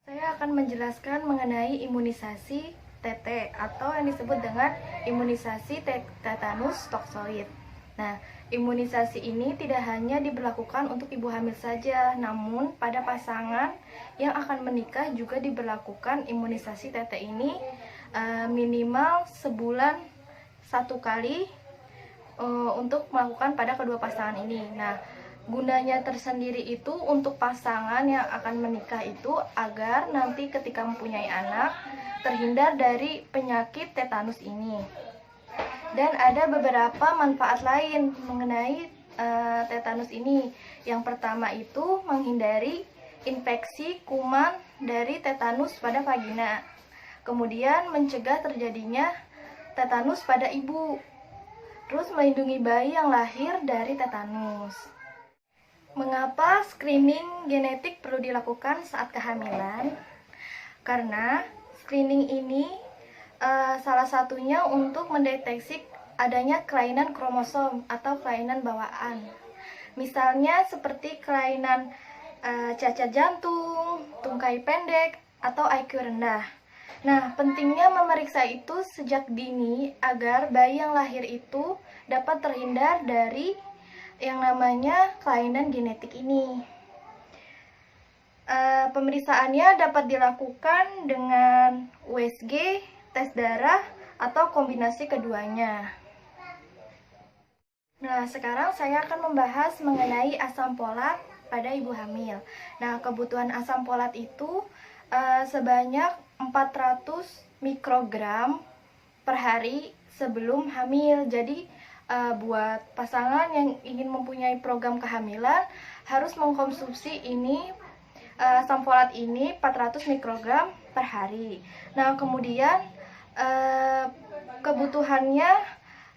Saya akan menjelaskan mengenai imunisasi TT atau yang disebut dengan imunisasi tetanus toksoid. Nah, imunisasi ini tidak hanya diberlakukan untuk ibu hamil saja, namun pada pasangan yang akan menikah juga diberlakukan imunisasi TT ini minimal sebulan satu kali untuk melakukan pada kedua pasangan ini. Nah, gunanya tersendiri itu untuk pasangan yang akan menikah itu agar nanti ketika mempunyai anak terhindar dari penyakit tetanus ini. Dan ada beberapa manfaat lain mengenai tetanus ini. Yang pertama itu menghindari infeksi kuman dari tetanus pada vagina. Kemudian mencegah terjadinya tetanus pada ibu. Terus melindungi bayi yang lahir dari tetanus. Mengapa screening genetik perlu dilakukan saat kehamilan? Karena screening ini salah satunya untuk mendeteksi adanya kelainan kromosom atau kelainan bawaan. Misalnya seperti kelainan cacat jantung, tungkai pendek, atau IQ rendah. Nah, pentingnya memeriksa itu sejak dini agar bayi yang lahir itu dapat terhindar dari yang namanya kelainan genetik ini. Pemeriksaannya dapat dilakukan dengan USG, tes darah, atau kombinasi keduanya. Nah, sekarang saya akan membahas mengenai asam folat pada ibu hamil. Nah, kebutuhan asam folat itu sebanyak 400 mikrogram per hari sebelum hamil. Jadi buat pasangan yang ingin mempunyai program kehamilan harus mengkonsumsi ini asam folat ini 400 mikrogram per hari. Nah, kemudian kebutuhannya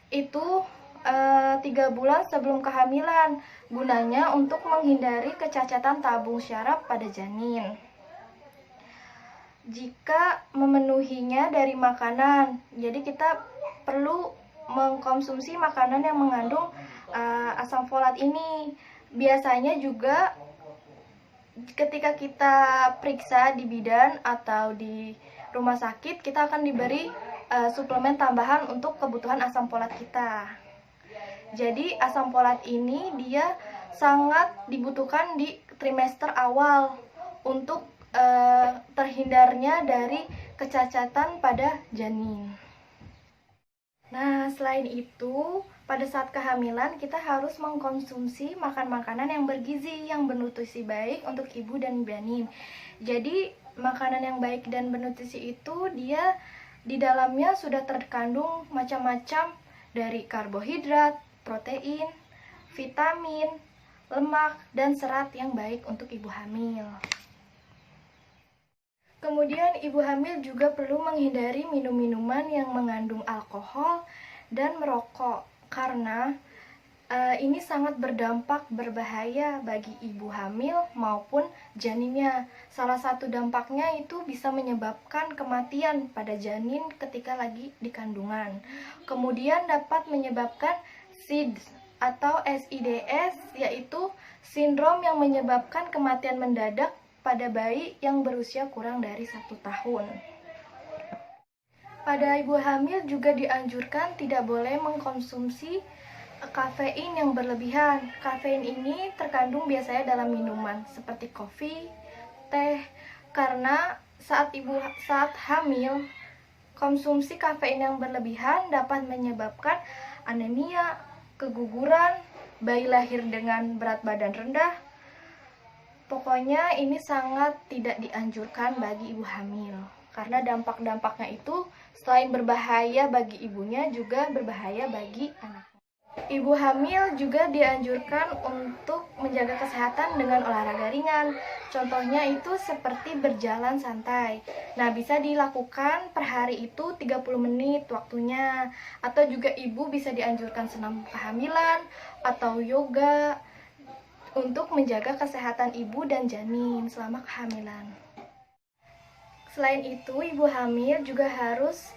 itu 3 bulan sebelum kehamilan, gunanya untuk menghindari kecacatan tabung syaraf pada janin. Jika memenuhinya dari makanan, jadi kita perlu mengkonsumsi makanan yang mengandung asam folat ini. Biasanya juga ketika kita periksa di bidan atau di rumah sakit, kita akan diberi suplemen tambahan untuk kebutuhan asam folat kita. Jadi asam folat ini dia sangat dibutuhkan di trimester awal untuk terhindarnya dari kecacatan pada janin. Nah, selain itu, pada saat kehamilan kita harus mengkonsumsi makanan-makanan yang bergizi, yang bernutrisi baik untuk ibu dan janin. Jadi, makanan yang baik dan bernutrisi itu dia di dalamnya sudah terkandung macam-macam dari karbohidrat, protein, vitamin, lemak, dan serat yang baik untuk ibu hamil. Kemudian ibu hamil juga perlu menghindari minum-minuman yang mengandung alkohol dan merokok karena ini sangat berdampak berbahaya bagi ibu hamil maupun janinnya. Salah satu dampaknya itu bisa menyebabkan kematian pada janin ketika lagi di kandungan. Kemudian dapat menyebabkan SIDS atau SIDS, yaitu sindrom yang menyebabkan kematian mendadak pada bayi yang berusia kurang dari 1 tahun. Pada ibu hamil juga dianjurkan tidak boleh mengkonsumsi kafein yang berlebihan. Kafein ini terkandung biasanya dalam minuman seperti kopi, teh, karena saat hamil, konsumsi kafein yang berlebihan dapat menyebabkan anemia, keguguran, bayi lahir dengan berat badan rendah. Pokoknya ini sangat tidak dianjurkan bagi ibu hamil karena dampak-dampaknya itu selain berbahaya bagi ibunya juga berbahaya bagi anaknya. Ibu hamil juga dianjurkan untuk menjaga kesehatan dengan olahraga ringan. Contohnya itu seperti berjalan santai. Nah, bisa dilakukan per hari itu 30 menit waktunya. Atau juga ibu bisa dianjurkan senam kehamilan atau yoga untuk menjaga kesehatan ibu dan janin selama kehamilan. Selain itu, ibu hamil juga harus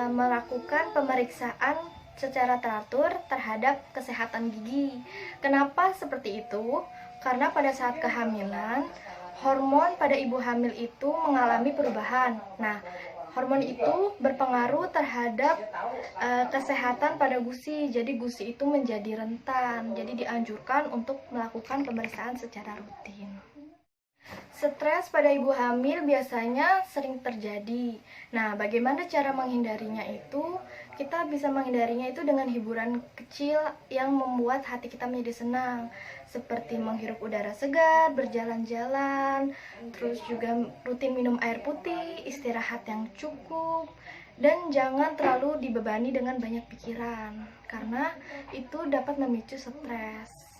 melakukan pemeriksaan secara teratur terhadap kesehatan gigi. Kenapa seperti itu? Karena pada saat kehamilan, Hormon pada ibu hamil itu mengalami perubahan. Nah, hormon itu berpengaruh terhadap kesehatan pada gusi. Jadi gusi itu menjadi rentan. Jadi dianjurkan untuk melakukan pemeriksaan secara rutin. Stres pada ibu hamil biasanya sering terjadi. Nah, bagaimana cara menghindarinya itu? Kita bisa menghindarinya itu dengan hiburan kecil yang membuat hati kita menjadi senang, seperti menghirup udara segar, berjalan-jalan, terus juga rutin minum air putih, istirahat yang cukup, dan jangan terlalu dibebani dengan banyak pikiran, karena itu dapat memicu stres.